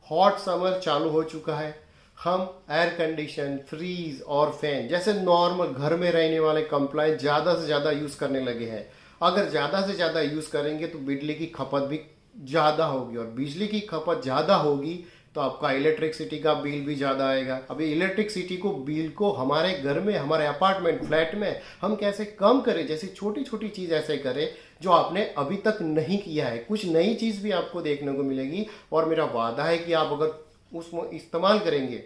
Hot summer चालू हो चुका है। हम एयर कंडीशन, फ्रीज और फैन जैसे नॉर्मल घर में रहने वाले कंप्लायंस ज़्यादा से ज़्यादा यूज़ करने लगे हैं। अगर ज़्यादा से ज़्यादा यूज़ करेंगे तो बिजली की खपत भी ज़्यादा होगी, और बिजली की खपत ज़्यादा होगी तो आपका इलेक्ट्रिसिटी का बिल भी ज़्यादा आएगा। अभी इलेक्ट्रिसिटी को बिल को हमारे घर में, हमारे अपार्टमेंट फ्लैट में हम कैसे कम करें, जैसी छोटी छोटी चीज़ ऐसे करें जो आपने अभी तक नहीं किया है। कुछ नई चीज़ भी आपको देखने को मिलेगी, और मेरा वादा है कि आप अगर उसमें इस्तेमाल करेंगे,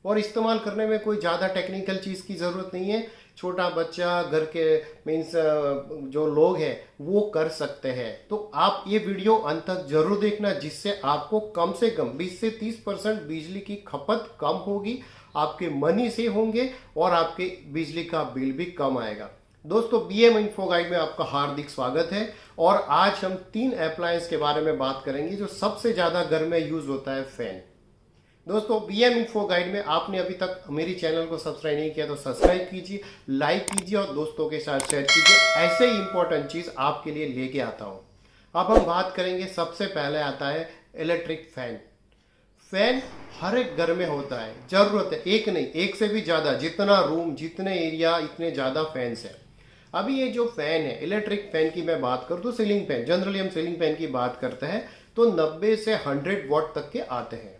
और इस्तेमाल करने में कोई ज़्यादा टेक्निकल चीज़ की ज़रूरत नहीं है, छोटा बच्चा, घर के मीन्स जो लोग हैं वो कर सकते हैं। तो आप ये वीडियो अंत तक जरूर देखना, जिससे आपको कम से कम 20 से 30% बिजली की खपत कम होगी, आपके मनी से होंगे, और आपके बिजली का बिल भी कम आएगा। दोस्तों, बीएम इन्फो गाइड में आपका हार्दिक स्वागत है। और आज हम 3 अप्लायंस के बारे में बात करेंगे जो सबसे ज़्यादा घर में यूज होता है, फैन। दोस्तों, बीएम इन्फो गाइड में आपने अभी तक मेरी चैनल को सब्सक्राइब नहीं किया तो सब्सक्राइब कीजिए, लाइक कीजिए और दोस्तों के साथ शेयर कीजिए। ऐसे ही इंपॉर्टेंट चीज़ आपके लिए लेके आता हूँ। अब हम बात करेंगे, सबसे पहले आता है इलेक्ट्रिक फैन। फैन हर एक घर में होता है, जरूरत है, एक नहीं, एक से भी ज़्यादा। जितना रूम, जितने एरिया, इतने ज़्यादा फैंस हैं। अभी ये जो फैन है, इलेक्ट्रिक फैन की मैं बात करूँ तो सीलिंग फैन, जनरली हम सीलिंग फैन की बात करते हैं तो 90 से 100 वॉट तक के आते हैं।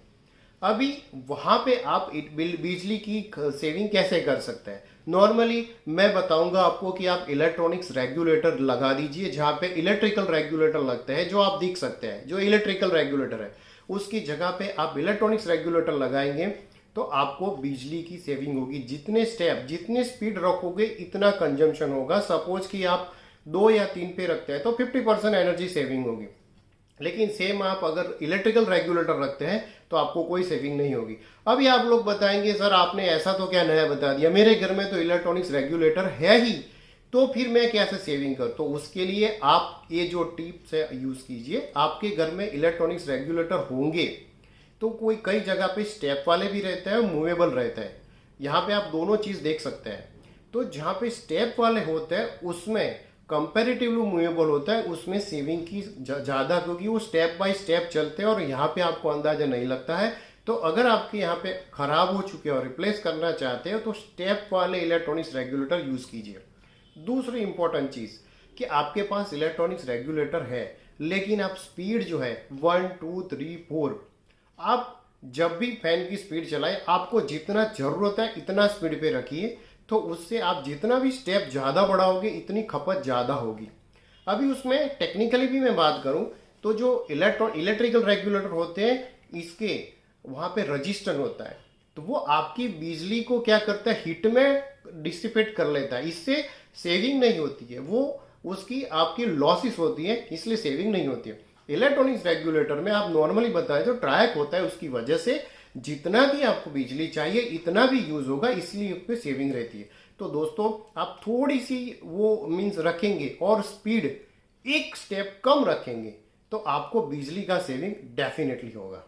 अभी वहां पे आप बिजली की सेविंग कैसे कर सकते हैं। नॉर्मली मैं बताऊंगा आपको कि आप इलेक्ट्रॉनिक्स रेगुलेटर लगा दीजिए, जहां पे इलेक्ट्रिकल रेगुलेटर लगते हैं जो आप देख सकते हैं, जो इलेक्ट्रिकल रेगुलेटर है उसकी जगह पे आप इलेक्ट्रॉनिक्स रेगुलेटर लगाएंगे तो आपको बिजली की सेविंग होगी। जितने स्टेप, जितनी स्पीड रखोगे इतना कंजम्पशन होगा। सपोज कि आप 2 या 3 पे रखते हैं तो 50% एनर्जी सेविंग होगी, लेकिन सेम आप अगर इलेक्ट्रिकल रेगुलेटर रखते हैं तो आपको कोई सेविंग नहीं होगी। अभी आप लोग बताएंगे, सर आपने ऐसा तो क्या नया बता दिया, मेरे घर में तो इलेक्ट्रॉनिक्स रेगुलेटर है ही, तो फिर मैं कैसे सेविंग कर। तो उसके लिए आप ये जो टिप्स है यूज कीजिए। आपके घर में इलेक्ट्रॉनिक्स रेगुलेटर होंगे तो कोई कई जगह पे स्टेप वाले भी रहते हैं और मूवेबल रहता है। यहाँ पे आप दोनों चीज देख सकते हैं। तो जहाँ पे स्टेप वाले होते हैं उसमें कंपेरेटिवली मूवेबल होता है, उसमें सेविंग की ज़्यादा, क्योंकि वो स्टेप बाय स्टेप चलते हैं और यहाँ पे आपको अंदाजा नहीं लगता है। तो अगर आपके यहाँ पे खराब हो चुके हैं और रिप्लेस करना चाहते हो तो स्टेप वाले इलेक्ट्रॉनिक्स रेगुलेटर यूज कीजिए। दूसरी इंपॉर्टेंट चीज़ कि आपके पास इलेक्ट्रॉनिक्स रेगुलेटर है, लेकिन आप स्पीड जो है 1 2 3 4, आप जब भी फैन की स्पीड चलाए आपको जितना जरूरत है इतना स्पीड पे रखिए, तो उससे आप जितना भी स्टेप ज़्यादा बढ़ाओगे इतनी खपत ज़्यादा होगी। अभी उसमें टेक्निकली भी मैं बात करूं तो जो इलेक्ट्रिकल रेगुलेटर होते हैं, इसके वहाँ पे रजिस्टर होता है, तो वो आपकी बिजली को क्या करता है, हीट में डिसिपेट कर लेता है। इससे सेविंग नहीं होती है, वो उसकी आपकी लॉसेस होती है, इसलिए सेविंग नहीं होती है। इलेक्ट्रॉनिक्स रेगुलेटर में आप नॉर्मली बताएं जो ट्रैक होता है, उसकी वजह से जितना भी आपको बिजली चाहिए इतना भी यूज होगा, इसलिए उस पर सेविंग रहती है। तो दोस्तों, आप थोड़ी सी वो मीन्स रखेंगे और स्पीड एक स्टेप कम रखेंगे तो आपको बिजली का सेविंग डेफिनेटली होगा।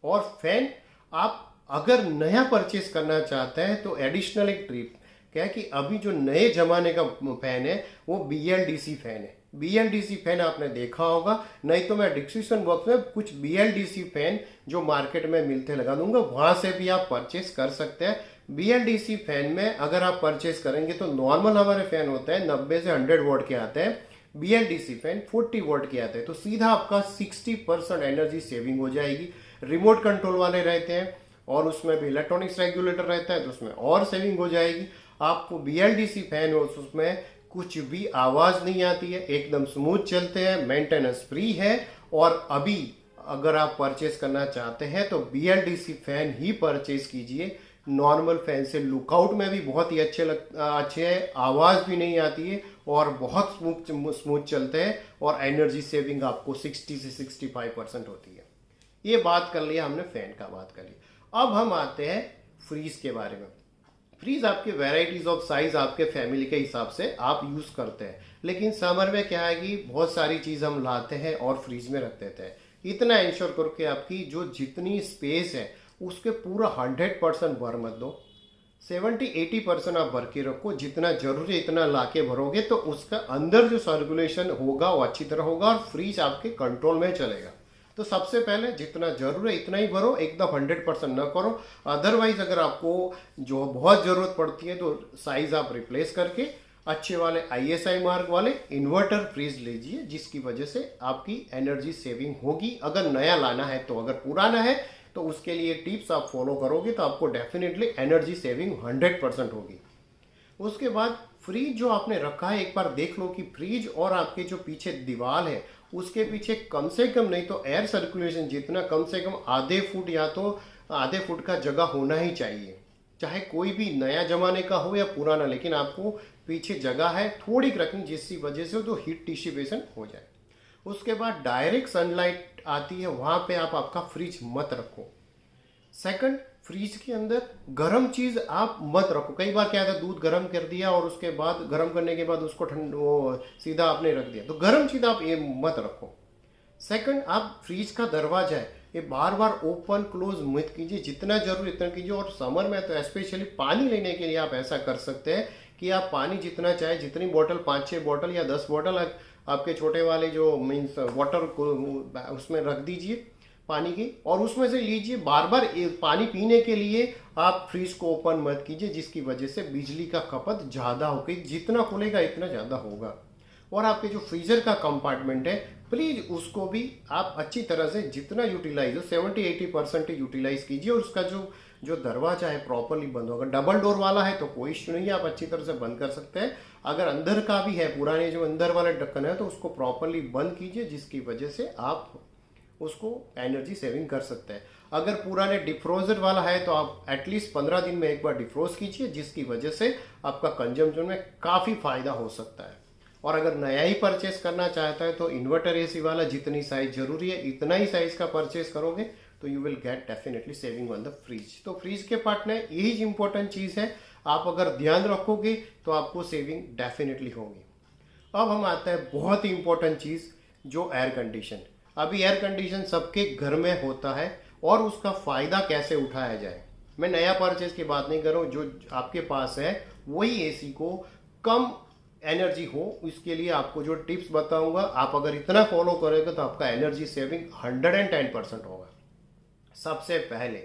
और फैन आप अगर नया परचेस करना चाहते हैं तो एडिशनल एक ट्रिप क्या है कि अभी जो नए जमाने का फैन है वो BLDC फैन है। BLDC फैन आपने देखा होगा, नहीं तो मैं डिस्क्रिप्शन बॉक्स में कुछ BLDC फैन जो मार्केट में मिलते लगा दूंगा, वहां से भी आप परचेस कर सकते हैं। BLDC फैन में अगर आप परचेस करेंगे तो नॉर्मल हमारे फैन होते हैं 90 से 100 वॉट के आते हैं, BLDC फैन 40 वॉट के आते हैं, तो सीधा आपका 60% एनर्जी सेविंग हो जाएगी। रिमोट कंट्रोल वाले रहते हैं और उसमें भी इलेक्ट्रॉनिक्स रेगुलेटर रहता है तो उसमें और सेविंग हो जाएगी। आपको BLDC फैन हो उसमें कुछ भी आवाज नहीं आती है, एकदम स्मूथ चलते हैं, मेंटेनेंस फ्री है। और अभी अगर आप परचेस करना चाहते हैं तो BLDC फैन ही परचेस कीजिए। नॉर्मल फैन से लुकआउट में भी बहुत ही अच्छे हैं, आवाज भी नहीं आती है और बहुत स्मूथ चलते हैं, और एनर्जी सेविंग आपको 60 से 65% होती है। ये बात कर लिया हमने, फैन का बात कर लिया। अब हम आते हैं फ्रीज के बारे में। फ्रीज आपके वेराइटीज ऑफ साइज आपके फैमिली के हिसाब से आप यूज करते हैं, लेकिन समर में क्या है कि बहुत सारी चीज हम लाते हैं और फ्रीज में रख देते हैं। इतना इंश्योर करके आपकी जो जितनी स्पेस है उसके पूरा 100% भर मत दो, 70-80% आप भर के रखो। जितना जरूरी है इतना लाके भरोगे तो उसका अंदर जो सर्कुलेशन होगा वो अच्छी तरह होगा और फ्रीज आपके कंट्रोल में चलेगा। तो सबसे पहले जितना जरूर है इतना ही भरो, एकदम 100% न करो। अदरवाइज अगर आपको जो बहुत जरूरत पड़ती है तो साइज आप रिप्लेस करके अच्छे वाले ISI मार्क वाले इन्वर्टर फ्रीज लीजिए, जिसकी वजह से आपकी एनर्जी सेविंग होगी। अगर नया लाना है तो, अगर पुराना है तो उसके लिए टिप्स आप फॉलो करोगे तो आपको डेफिनेटली एनर्जी सेविंग 100% होगी। उसके बाद फ्रीज जो आपने रखा है, एक बार देख लो कि फ्रीज और आपके जो पीछे दीवार है उसके पीछे कम से कम नहीं तो एयर सर्कुलेशन जितना कम से कम आधे फुट या तो आधे फुट का जगह होना ही चाहिए, चाहे कोई भी नया जमाने का हो या पुराना, लेकिन आपको पीछे जगह है थोड़ी रखनी जिसकी वजह से तो हीट डिसिपेशन हो जाए। उसके बाद डायरेक्ट सनलाइट आती है वहां पे आप आपका फ्रिज मत रखो। सेकंड, फ्रिज के अंदर गर्म चीज आप मत रखो। कई बार क्या था, दूध गर्म कर दिया और उसके बाद गर्म करने के बाद उसको वो सीधा आपने रख दिया, तो गर्म चीज आप ये मत रखो। सेकंड, आप फ्रिज का दरवाजा है ये बार बार ओपन क्लोज मत कीजिए, जितना जरूर इतना कीजिए। और समर में तो स्पेशली पानी लेने के लिए आप ऐसा कर सकते हैं कि आप पानी जितना चाहे, जितनी बोतल 5-6 बोतल या 10 बोतल आपके छोटे वाले जो मीन्स वाटर को उसमें रख दीजिए पानी की, और उसमें से लीजिए। बार बार पानी पीने के लिए आप फ्रिज को ओपन मत कीजिए, जिसकी वजह से बिजली का खपत ज़्यादा होगी, जितना खुलेगा इतना ज़्यादा होगा। और आपके जो फ्रीजर का कंपार्टमेंट है प्लीज उसको भी आप अच्छी तरह से जितना यूटिलाइज हो 70-80% यूटिलाइज कीजिए, और उसका जो दरवाजा है प्रॉपरली बंद होगा। डबल डोर वाला है तो कोई इश्यू नहीं है, आप अच्छी तरह से बंद कर सकते हैं। अगर अंदर का भी है, पुराने जो अंदर वाले ढक्कन है, तो उसको प्रॉपरली बंद कीजिए, जिसकी वजह से आप उसको एनर्जी सेविंग कर सकते हैं। अगर पुराने डिफ्रोजर वाला है तो आप एटलीस्ट 15 दिन में एक बार डिफ्रोज कीजिए, जिसकी वजह से आपका कंजम्पशन में काफ़ी फायदा हो सकता है। और अगर नया ही परचेस करना चाहता है तो इन्वर्टर AC वाला जितनी साइज जरूरी है इतना ही साइज का परचेस करोगे तो you will get definitely saving on the fridge. तो फ्रिज के पार्ट में यही इंपॉर्टेंट चीज़ है, आप अगर ध्यान रखोगे तो आपको सेविंग डेफिनेटली होगी। अब हम आते हैं बहुत ही इंपॉर्टेंट चीज़, जो एयर कंडीशन। अभी एयर कंडीशन सबके घर में होता है और उसका फ़ायदा कैसे उठाया जाए। मैं नया परचेज की बात नहीं कर रहा हूँ, जो आपके पास है वही AC को कम एनर्जी हो, इसके लिए आपको जो टिप्स बताऊंगा आप अगर इतना फॉलो करोगे तो आपका एनर्जी सेविंग 110% होगा। सबसे पहले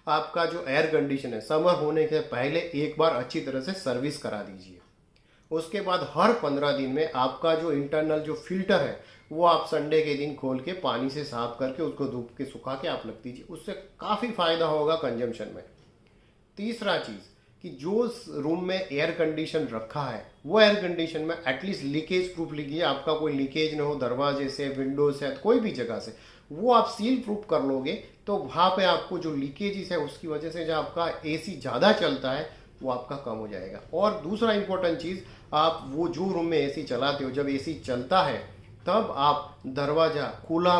आपका जो एयर कंडीशन है समर होने के पहले एक बार अच्छी तरह से सर्विस करा दीजिए। उसके बाद हर 15 दिन में आपका जो इंटरनल जो फिल्टर है वो आप संडे के दिन खोल के पानी से साफ करके उसको धूप के सुखा के आप रख दीजिए, उससे काफ़ी फायदा होगा कंजम्पशन में। तीसरा चीज़ कि जो रूम में एयर कंडीशन रखा है वो एयर कंडीशन में एटलीस्ट लीकेज प्रूफ लिखिए, आपका कोई लीकेज ना हो दरवाजे से, विंडो से, कोई भी जगह से, वो आप सील प्रूफ कर लोगे तो वहाँ पे आपको जो लीकेजेस है उसकी वजह से जो आपका AC ज़्यादा चलता है वो आपका कम हो जाएगा। और दूसरा इंपॉर्टेंट चीज़, आप वो जो रूम में AC चलाते हो जब AC चलता है तब आप दरवाज़ा खुला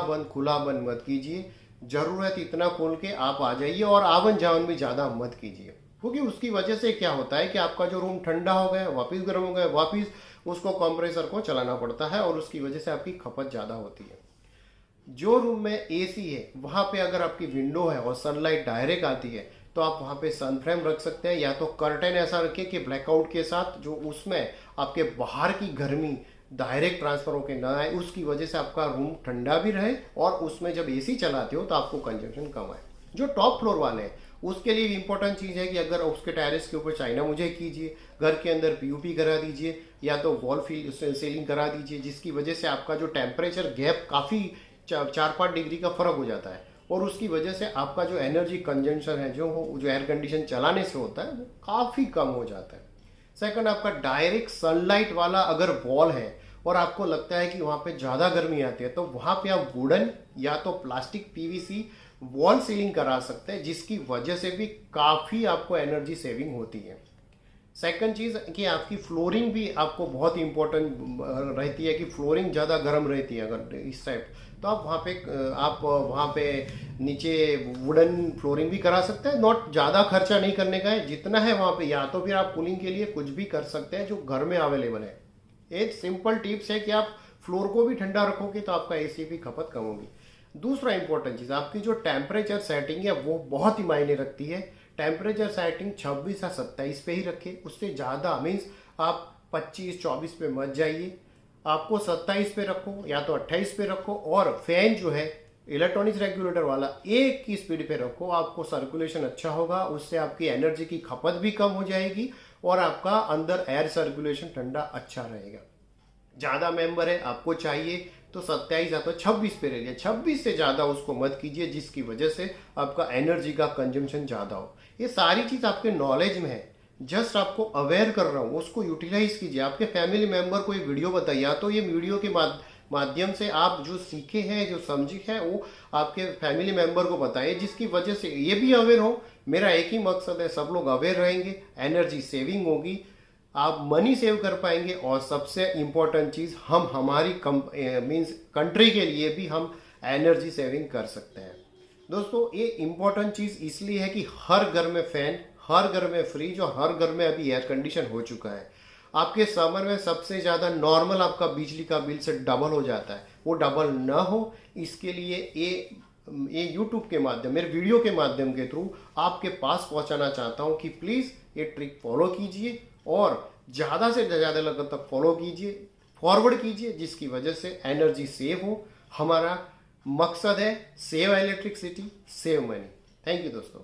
बंद मत कीजिए, ज़रूरत इतना खोल के आप आ जाइए, और आवन जावन भी ज़्यादा मत कीजिए, क्योंकि उसकी वजह से क्या होता है कि आपका जो रूम ठंडा हो गया वापस गर्म हो गया, वापस उसको कंप्रेसर को चलाना पड़ता है और उसकी वजह से आपकी खपत ज़्यादा होती है। जो रूम में AC है वहाँ पे अगर आपकी विंडो है और सनलाइट डायरेक्ट आती है तो आप वहाँ पे सन फ्रेम रख सकते हैं, या तो कर्टेन ऐसा रखिए कि ब्लैकआउट के साथ जो उसमें आपके बाहर की गर्मी डायरेक्ट ट्रांसफर होकर ना आए, उसकी वजह से आपका रूम ठंडा भी रहे और उसमें जब AC चलाते हो तो आपको कंजम्पशन कम आए। जो टॉप फ्लोर वाले हैं उसके लिए इंपॉर्टेंट चीज़ है कि अगर उसके टेरेस के ऊपर चाइना मुझे कीजिए, घर के अंदर POP करा दीजिए या तो वॉल सीलिंग करा दीजिए, जिसकी वजह से आपका जो टेम्परेचर गैप काफ़ी 4-5 डिग्री का फर्क हो जाता है, और उसकी वजह से आपका जो एनर्जी कंजम्पशन है जो एयर कंडीशन चलाने से होता है वो काफ़ी कम हो जाता है। सेकंड, आपका डायरेक्ट सनलाइट वाला अगर वॉल है और आपको लगता है कि वहाँ पे ज़्यादा गर्मी आती है तो वहाँ पे आप वुडन या तो प्लास्टिक PVC वॉल सीलिंग करा सकते हैं, जिसकी वजह से भी काफ़ी आपको एनर्जी सेविंग होती है। सेकंड चीज़ कि आपकी फ्लोरिंग भी आपको बहुत इंपॉर्टेंट रहती है कि फ्लोरिंग ज़्यादा गर्म रहती है अगर इस टाइप, तो आप वहाँ पे नीचे वुडन फ्लोरिंग भी करा सकते हैं। नॉट ज़्यादा खर्चा नहीं करने का है, जितना है वहाँ पे, या तो फिर आप कूलिंग के लिए कुछ भी कर सकते हैं जो घर में अवेलेबल है। एक सिंपल टिप्स है कि आप फ्लोर को भी ठंडा रखोगे तो आपका AC भी खपत कम होगी। दूसरा इंपॉर्टेंट चीज़, आपकी जो टेम्परेचर सेटिंग है वो बहुत ही मायने रखती है। टेम्परेचर सेटिंग 26 या 27 पे ही रखें, उससे ज़्यादा मीन्स आप 25-24 पे मत जाइए, आपको 27 पे रखो या तो 28 पे रखो, और फैन जो है इलेक्ट्रॉनिक्स रेगुलेटर वाला एक की स्पीड पे रखो, आपको सर्कुलेशन अच्छा होगा, उससे आपकी एनर्जी की खपत भी कम हो जाएगी और आपका अंदर एयर सर्कुलेशन ठंडा अच्छा रहेगा। ज्यादा मेंबर है आपको चाहिए तो 27 या तो 26 पे रहिए, 26 से ज्यादा उसको मत कीजिए जिसकी वजह से आपका एनर्जी का कंजम्पशन ज्यादा हो। ये सारी चीज आपके नॉलेज में है, जस्ट आपको अवेयर कर रहा हूँ, उसको यूटिलाइज कीजिए। आपके फैमिली मेंबर को ये वीडियो बताइए, या तो ये वीडियो के माध्यम से आप जो सीखे हैं, जो समझे हैं, वो आपके फैमिली मेंबर को बताइए, जिसकी वजह से ये भी अवेयर हो। मेरा एक ही मकसद है, सब लोग अवेयर रहेंगे, एनर्जी सेविंग होगी, आप मनी सेव कर पाएंगे, और सबसे इंपॉर्टेंट चीज हम हमारी मीन्स कंट्री के लिए भी हम एनर्जी सेविंग कर सकते हैं। दोस्तों ये इंपॉर्टेंट चीज इसलिए है कि हर घर में फैन, हर घर में फ्रिज और हर घर में अभी एयर कंडीशन हो चुका है। आपके समर में सबसे ज्यादा नॉर्मल आपका बिजली का बिल से डबल हो जाता है, वो डबल ना हो इसके लिए ये यूट्यूब के माध्यम, मेरे वीडियो के माध्यम के थ्रू आपके पास पहुंचाना चाहता हूं कि प्लीज ये ट्रिक फॉलो कीजिए और ज्यादा से ज्यादा लोगों तक फॉलो कीजिए, फॉरवर्ड कीजिए, जिसकी वजह से एनर्जी सेव हो। हमारा मकसद है save electricity, save money. Thank you दोस्तों।